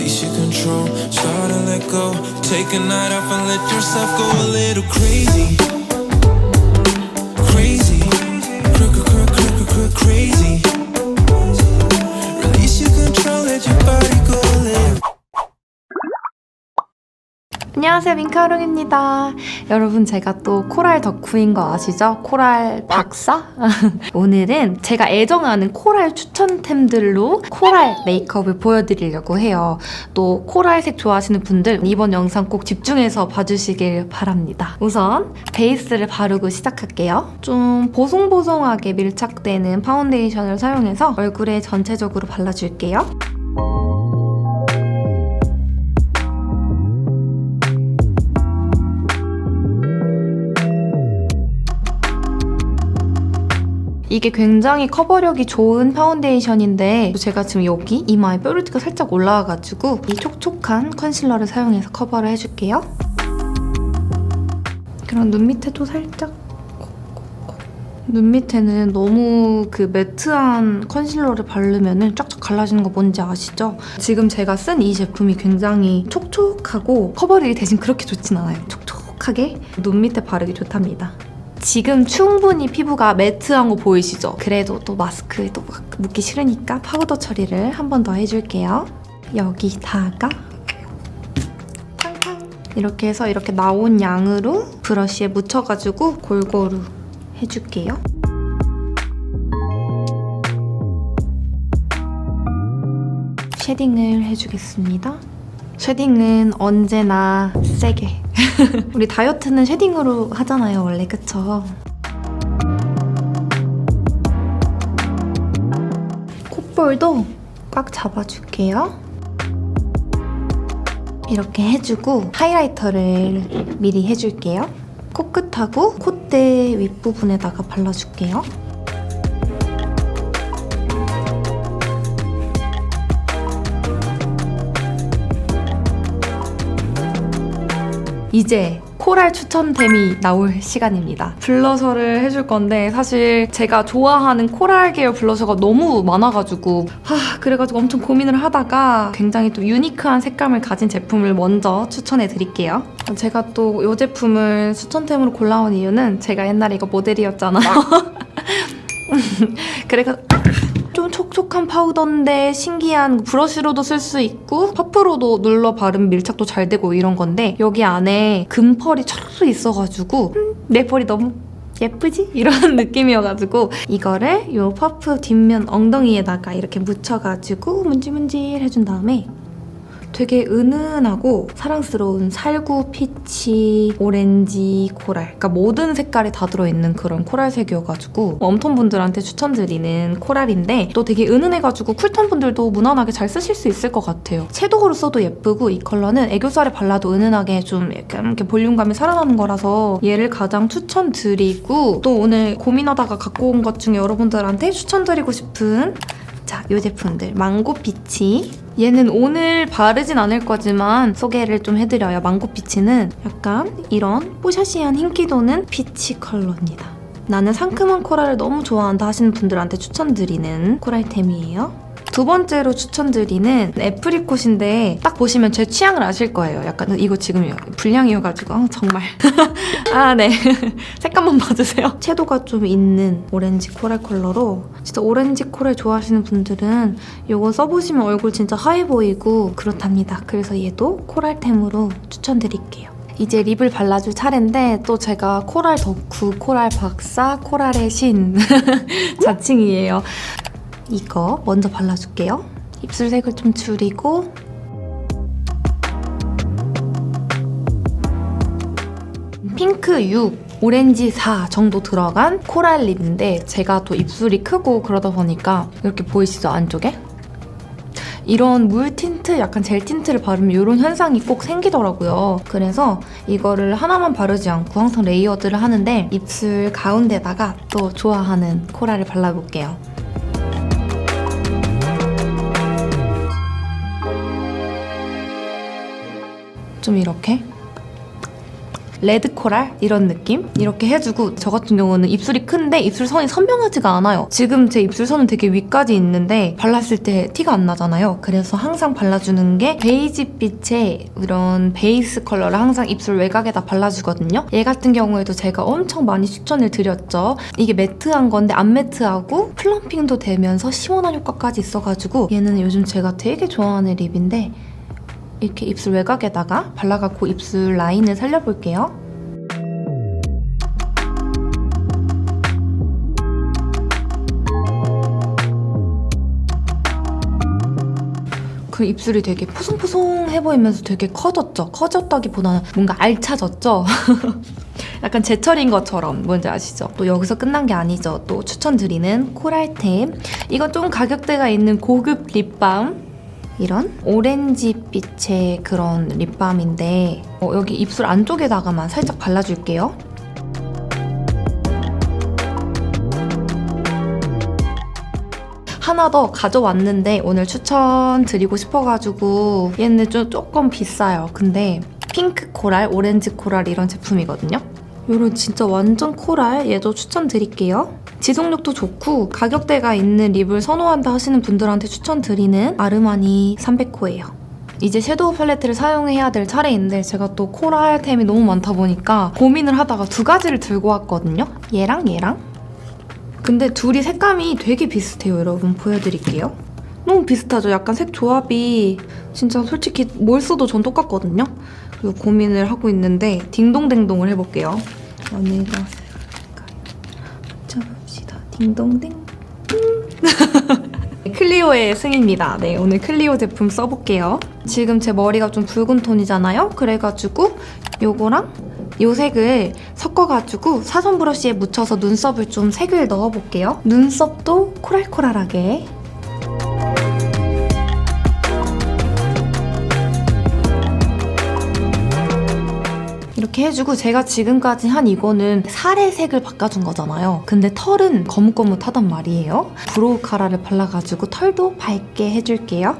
Release your control, start to let go. Take a night off and let yourself go a little crazy. Crazy, crazy. Release your control, let your body go a little. 안녕하세요, 민카롱입니다. 여러분, 제가 또 코랄 덕후인 거 아시죠? 코랄 박사? 오늘은 제가 애정하는 코랄 추천템들로 코랄 메이크업을 보여드리려고 해요. 또 코랄색 좋아하시는 분들 이번 영상 꼭 집중해서 봐주시길 바랍니다. 우선 베이스를 바르고 시작할게요. 좀 보송보송하게 밀착되는 파운데이션을 사용해서 얼굴에 전체적으로 발라줄게요. 이게 굉장히 커버력이 좋은 파운데이션인데 제가 지금 여기 이마에 뾰루지가 살짝 올라와가지고 이 촉촉한 컨실러를 사용해서 커버를 해줄게요. 그럼 눈 밑에도 살짝 눈 밑에는 너무 그 매트한 컨실러를 바르면 쫙쫙 갈라지는 거 뭔지 아시죠? 지금 제가 쓴 이 제품이 굉장히 촉촉하고 커버력이 대신 그렇게 좋진 않아요. 촉촉하게 눈 밑에 바르기 좋답니다. 지금 충분히 피부가 매트한 거 보이시죠? 그래도 또 마스크에도 막 묻기 싫으니까 파우더 처리를 한 번 더 해줄게요. 여기다가 탕탕 이렇게 해서 이렇게 나온 양으로 브러쉬에 묻혀가지고 골고루 해줄게요. 쉐딩을 해주겠습니다. 쉐딩은 언제나 세게 우리 다이어트는 쉐딩으로 하잖아요, 원래. 그쵸? 콧볼도 꽉 잡아줄게요. 이렇게 해주고 하이라이터를 미리 해줄게요. 코끝하고 콧대 윗부분에다가 발라줄게요. 이제 코랄 추천템이 나올 시간입니다. 블러셔를 해줄 건데 사실 제가 좋아하는 코랄 계열 블러셔가 너무 많아가지고 그래가지고 엄청 고민을 하다가 굉장히 또 유니크한 색감을 가진 제품을 먼저 추천해드릴게요. 제가 또 이 제품을 추천템으로 골라온 이유는 제가 옛날에 이거 모델이었잖아요. 그래서 좀 촉촉한 파우더인데 신기한 브러쉬로도 쓸 수 있고 퍼프로도 눌러 바르면 밀착도 잘 되고 이런 건데 여기 안에 금펄이 차르르 있어가지고 내 펄이 너무 예쁘지? 이런 느낌이어가지고 이거를 이 퍼프 뒷면 엉덩이에다가 이렇게 묻혀가지고 문질문질 해준 다음에 되게 은은하고 사랑스러운 살구, 피치, 오렌지, 코랄 그러니까 모든 색깔이 다 들어있는 그런 코랄색이어가지고 웜톤 분들한테 추천드리는 코랄인데 또 되게 은은해가지고 쿨톤 분들도 무난하게 잘 쓰실 수 있을 것 같아요. 섀도우로 써도 예쁘고 이 컬러는 애교살에 발라도 은은하게 좀 약간 이렇게 볼륨감이 살아나는 거라서 얘를 가장 추천드리고 또 오늘 고민하다가 갖고 온 것 중에 여러분들한테 추천드리고 싶은 자, 이 제품들 망고 피치 얘는 오늘 바르진 않을 거지만 소개를 좀 해드려요. 망고 피치는 약간 이런 뽀샤시한 흰기 도는 피치 컬러입니다. 나는 상큼한 코랄을 너무 좋아한다 하시는 분들한테 추천드리는 코랄템이에요. 두 번째로 추천드리는 애프리콧인데 딱 보시면 제 취향을 아실 거예요. 약간 이거 지금 불량이어가지고 정말 네 색감만 봐주세요. 채도가 좀 있는 오렌지 코랄 컬러로 진짜 오렌지 코랄 좋아하시는 분들은 이거 써보시면 얼굴 진짜 하얘 보이고 그렇답니다. 그래서 얘도 코랄템으로 추천드릴게요. 이제 립을 발라줄 차례인데 또 제가 코랄 덕후, 코랄 박사, 코랄의 신 자칭이에요. 이거 먼저 발라줄게요. 입술색을 좀 줄이고 핑크 6, 오렌지 4 정도 들어간 코랄 립인데 제가 또 입술이 크고 그러다 보니까 이렇게 보이시죠, 안쪽에? 이런 물 틴트, 약간 젤 틴트를 바르면 이런 현상이 꼭 생기더라고요. 그래서 이거를 하나만 바르지 않고 항상 레이어드를 하는데 입술 가운데다가 또 좋아하는 코랄을 발라볼게요. 좀 이렇게 레드 코랄 이런 느낌? 이렇게 해주고 저 같은 경우는 입술이 큰데 입술선이 선명하지가 않아요. 지금 제 입술선은 되게 위까지 있는데 발랐을 때 티가 안 나잖아요. 그래서 항상 발라주는 게 베이지빛의 이런 베이스 컬러를 항상 입술 외곽에다 발라주거든요. 얘 같은 경우에도 제가 엄청 많이 추천을 드렸죠. 이게 매트한 건데 안 매트하고 플럼핑도 되면서 시원한 효과까지 있어가지고 얘는 요즘 제가 되게 좋아하는 립인데 이렇게 입술 외곽에다가 발라갖고 입술 라인을 살려볼게요. 그 입술이 되게 포송포송해 보이면서 되게 커졌죠? 커졌다기보다는 뭔가 알차졌죠? 약간 제철인 것처럼 뭔지 아시죠? 또 여기서 끝난 게 아니죠. 또 추천드리는 코랄템. 이건 좀 가격대가 있는 고급 립밤. 이런 오렌지빛의 그런 립밤인데 여기 입술 안쪽에다가만 살짝 발라줄게요. 하나 더 가져왔는데 오늘 추천드리고 싶어가지고 얘는 조금 비싸요. 근데 핑크 코랄, 오렌지 코랄 이런 제품이거든요. 이런 진짜 완전 코랄 얘도 추천드릴게요. 지속력도 좋고 가격대가 있는 립을 선호한다 하시는 분들한테 추천드리는 아르마니 300호예요. 이제 섀도우 팔레트를 사용해야 될 차례인데 제가 또 코랄템이 너무 많다 보니까 고민을 하다가 두 가지를 들고 왔거든요. 얘랑 얘랑. 근데 둘이 색감이 되게 비슷해요. 여러분 보여드릴게요. 너무 비슷하죠? 약간 색 조합이 진짜 솔직히 뭘 써도 전 똑같거든요. 그리고 고민을 하고 있는데 딩동댕동을 해볼게요. 어느 것을 맞춰봅시다. 딩동댕. 클리오의 승입니다. 네, 오늘 클리오 제품 써볼게요. 지금 제 머리가 좀 붉은 톤이잖아요. 그래가지고 요거랑 요 색을 섞어가지고 사선 브러쉬에 묻혀서 눈썹을 좀 색을 넣어볼게요. 눈썹도 코랄코랄하게. 이렇게 해주고 제가 지금까지 한 이거는 살의 색을 바꿔준 거잖아요. 근데 털은 거뭇거뭇하단 말이에요. 브로우 카라를 발라가지고 털도 밝게 해줄게요.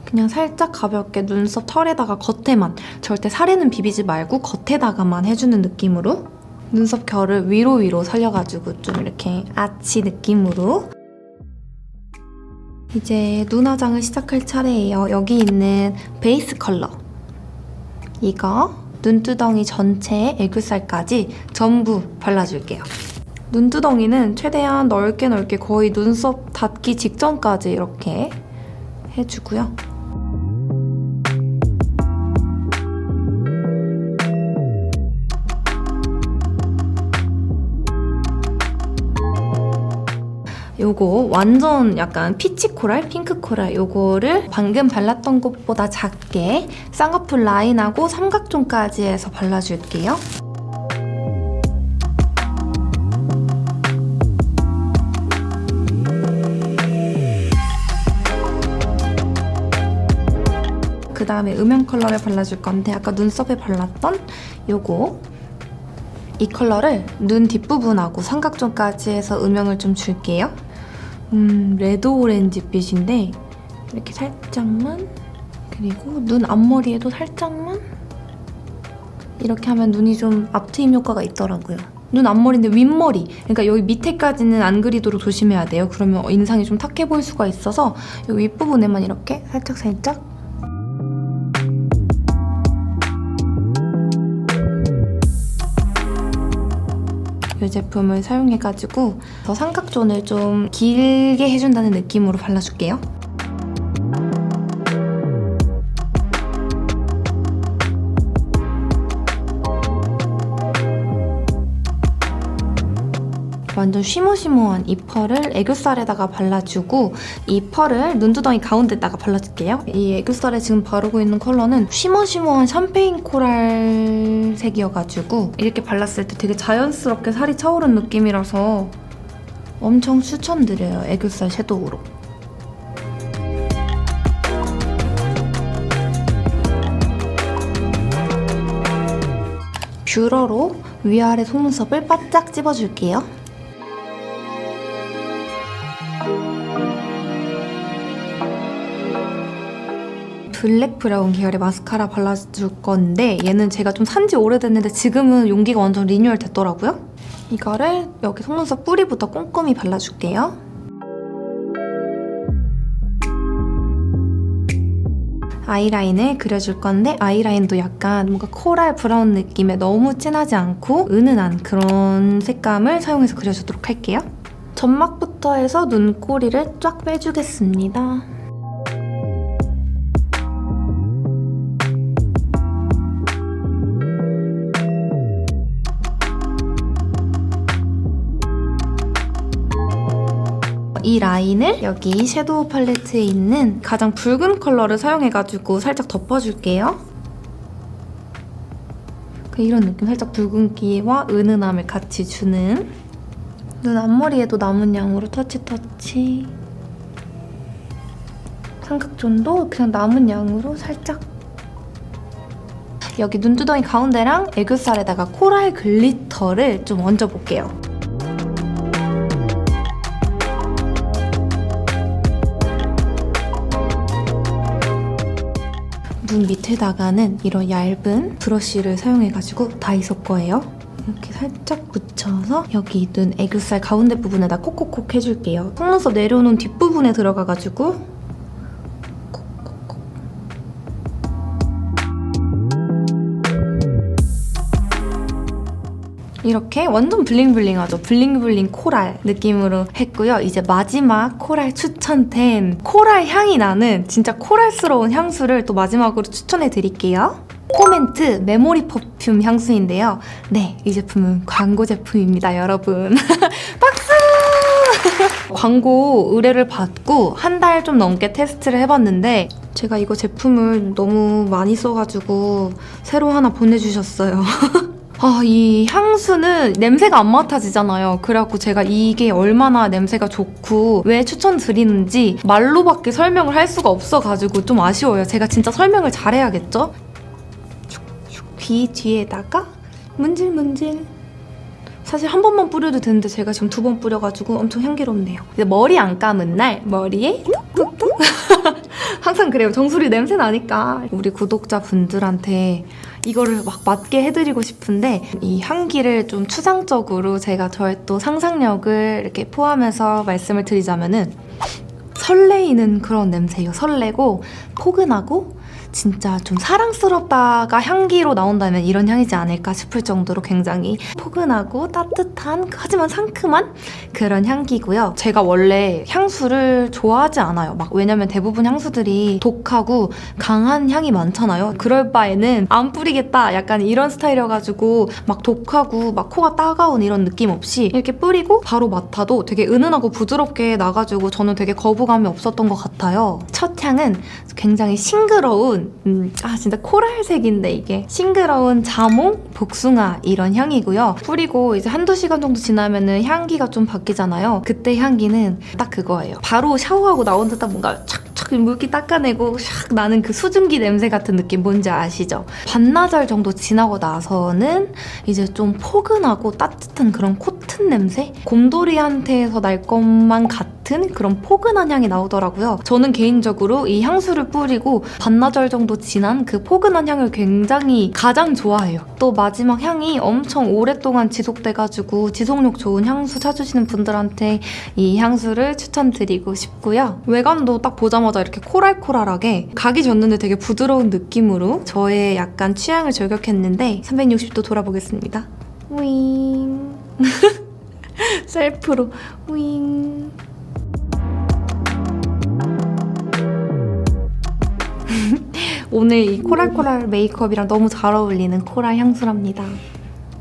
그냥 살짝 가볍게 눈썹 털에다가 겉에만, 절대 살에는 비비지 말고 겉에다가만 해주는 느낌으로 눈썹 결을 위로 살려가지고 좀 이렇게 아치 느낌으로. 이제 눈 화장을 시작할 차례예요. 여기 있는 베이스 컬러 이거 눈두덩이 전체에 애교살까지 전부 발라줄게요. 눈두덩이는 최대한 넓게 거의 눈썹 닿기 직전까지 이렇게 해주고요. 요거 완전 약간 피치 코랄, 핑크 코랄 요거를 방금 발랐던 것보다 작게 쌍꺼풀 라인하고 삼각존까지 해서 발라줄게요. 그 다음에 음영 컬러를 발라줄 건데 아까 눈썹에 발랐던 요거 이 컬러를 눈 뒷부분하고 삼각존까지 해서 음영을 좀 줄게요. 레드 오렌지 빛인데 이렇게 살짝만, 그리고 눈 앞머리에도 살짝만. 이렇게 하면 눈이 좀 앞트임 효과가 있더라고요. 눈 앞머리인데 윗머리, 그러니까 여기 밑에까지는 안 그리도록 조심해야 돼요. 그러면 인상이 좀 탁해 보일 수가 있어서 여기 윗부분에만 이렇게 살짝 이 제품을 사용해가지고 더 삼각존을 좀 길게 해준다는 느낌으로 발라줄게요. 완전 쉬머쉬머한 이 펄을 애교살에다가 발라주고 이 펄을 눈두덩이 가운데다가 발라줄게요. 이 애교살에 지금 바르고 있는 컬러는 쉬머쉬머한 샴페인 코랄 색이어가지고 이렇게 발랐을 때 되게 자연스럽게 살이 차오른 느낌이라서 엄청 추천드려요. 애교살 섀도우로. 뷰러로 위아래 속눈썹을 바짝 찝어줄게요. 블랙 브라운 계열의 마스카라 발라줄 건데 얘는 제가 좀 산지 오래됐는데 지금은 용기가 완전 리뉴얼 됐더라고요. 이거를 여기 속눈썹 뿌리부터 꼼꼼히 발라줄게요. 아이라인을 그려줄 건데 아이라인도 약간 뭔가 코랄 브라운 느낌에 너무 진하지 않고 은은한 그런 색감을 사용해서 그려주도록 할게요. 점막부터 해서 눈꼬리를 쫙 빼주겠습니다. 이 라인을 여기 섀도우 팔레트에 있는 가장 붉은 컬러를 사용해가지고 살짝 덮어줄게요. 이런 느낌, 살짝 붉은기와 은은함을 같이 주는. 눈 앞머리에도 남은 양으로 터치. 삼각존도 그냥 남은 양으로 살짝. 여기 눈두덩이 가운데랑 애교살에다가 코랄 글리터를 좀 얹어볼게요. 눈 밑에다가는 이런 얇은 브러쉬를 사용해가지고 다이소 거예요. 이렇게 살짝 묻혀서 여기 눈 애교살 가운데 부분에다 콕콕콕 해줄게요. 속눈썹 내려오는 뒷부분에 들어가가지고 콕콕콕. 이렇게 완전 블링블링하죠. 블링블링 코랄 느낌으로 했고요. 이제 마지막 코랄 추천템, 코랄 향이 나는 진짜 코랄스러운 향수를 또 마지막으로 추천해드릴게요. 포멘트 메모리 퍼퓸 향수인데요. 네, 이 제품은 광고 제품입니다, 여러분. 박수! 광고 의뢰를 받고 한 달 좀 넘게 테스트를 해봤는데 제가 이거 제품을 너무 많이 써가지고 새로 하나 보내주셨어요. 이 향수는 냄새가 안 맡아지잖아요. 그래갖고 제가 이게 얼마나 냄새가 좋고 왜 추천드리는지 말로밖에 설명을 할 수가 없어가지고 좀 아쉬워요. 제가 진짜 설명을 잘해야겠죠? 귀 뒤에다가 문질문질. 사실 한 번만 뿌려도 되는데 제가 지금 2번 뿌려가지고 엄청 향기롭네요. 이제 머리 안 감은 날 머리에 톡톡톡. 항상 그래요. 정수리 냄새 나니까. 우리 구독자분들한테 이거를 막 맞게 해드리고 싶은데 이 향기를 좀 추상적으로 제가 저의 또 상상력을 이렇게 포함해서 말씀을 드리자면은 설레이는 그런 냄새예요. 설레고 포근하고 진짜 좀 사랑스럽다가 향기로 나온다면 이런 향이지 않을까 싶을 정도로 굉장히 포근하고 따뜻한 하지만 상큼한 그런 향기고요. 제가 원래 향수를 좋아하지 않아요. 왜냐면 대부분 향수들이 독하고 강한 향이 많잖아요. 그럴 바에는 안 뿌리겠다 약간 이런 스타일이어가지고 막 독하고 막 코가 따가운 이런 느낌 없이 이렇게 뿌리고 바로 맡아도 되게 은은하고 부드럽게 나가지고 저는 되게 거부감이 없었던 것 같아요. 첫 향은 굉장히 싱그러운 진짜 코랄색인데 이게 싱그러운 자몽, 복숭아 이런 향이고요. 뿌리고 이제 한두 시간 정도 지나면은 향기가 좀 바뀌잖아요. 그때 향기는 딱 그거예요. 바로 샤워하고 나온 듯한 뭔가 착착 물기 닦아내고 샥 나는 그 수증기 냄새 같은 느낌 뭔지 아시죠? 반나절 정도 지나고 나서는 이제 좀 포근하고 따뜻한 그런 코튼 냄새? 곰돌이한테서 날 것만 같은 그런 포근한 향이 나오더라고요. 저는 개인적으로 이 향수를 뿌리고 반나절 정도 지난 그 포근한 향을 굉장히 가장 좋아해요. 또 마지막 향이 엄청 오랫동안 지속돼가지고 지속력 좋은 향수 찾으시는 분들한테 이 향수를 추천드리고 싶고요. 외관도 딱 보자마자 이렇게 코랄코랄하게 각이 졌는데 되게 부드러운 느낌으로 저의 약간 취향을 저격했는데 360도 돌아보겠습니다. 윙 셀프로 윙. 오늘 이 코랄코랄 메이크업이랑 너무 잘 어울리는 코랄 향수랍니다.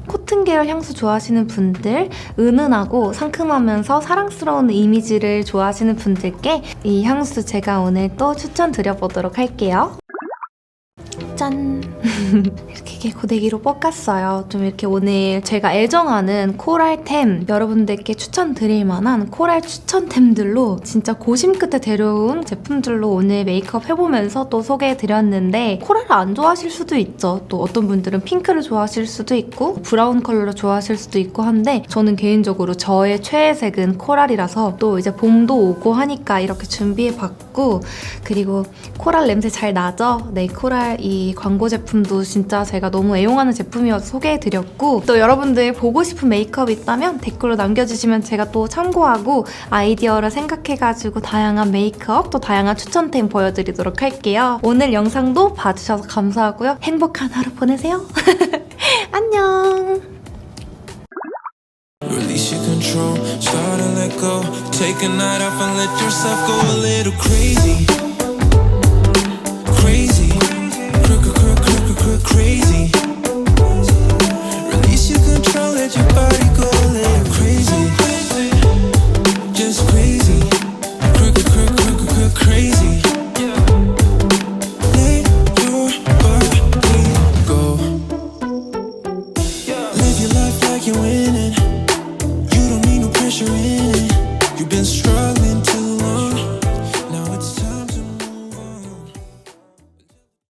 코튼 계열 향수 좋아하시는 분들, 은은하고 상큼하면서 사랑스러운 이미지를 좋아하시는 분들께 이 향수 제가 오늘 또 추천드려보도록 할게요. 짠! 이렇게 고데기로 볶았어요. 좀 이렇게 오늘 제가 애정하는 코랄템 여러분들께 추천드릴 만한 코랄 추천템들로 진짜 고심 끝에 데려온 제품들로 오늘 메이크업 해보면서 또 소개해드렸는데 코랄을 안 좋아하실 수도 있죠. 또 어떤 분들은 핑크를 좋아하실 수도 있고 브라운 컬러를 좋아하실 수도 있고 한데 저는 개인적으로 저의 최애색은 코랄이라서 또 이제 봄도 오고 하니까 이렇게 준비해봤고 하고, 그리고 코랄 냄새 잘 나죠? 네, 코랄 이 광고 제품도 진짜 제가 너무 애용하는 제품이어서 소개해드렸고, 또 여러분들 보고 싶은 메이크업 있다면 댓글로 남겨주시면 제가 또 참고하고 아이디어를 생각해가지고 다양한 메이크업 또 다양한 추천템 보여드리도록 할게요. 오늘 영상도 봐주셔서 감사하고요. 행복한 하루 보내세요. 안녕. Release your control, start to let go. Take a night off and let yourself go a little crazy. Crazy, crazy. Release your control, let your body go a little crazy. Just crazy, crazy. Let your body go. Live your life like you win.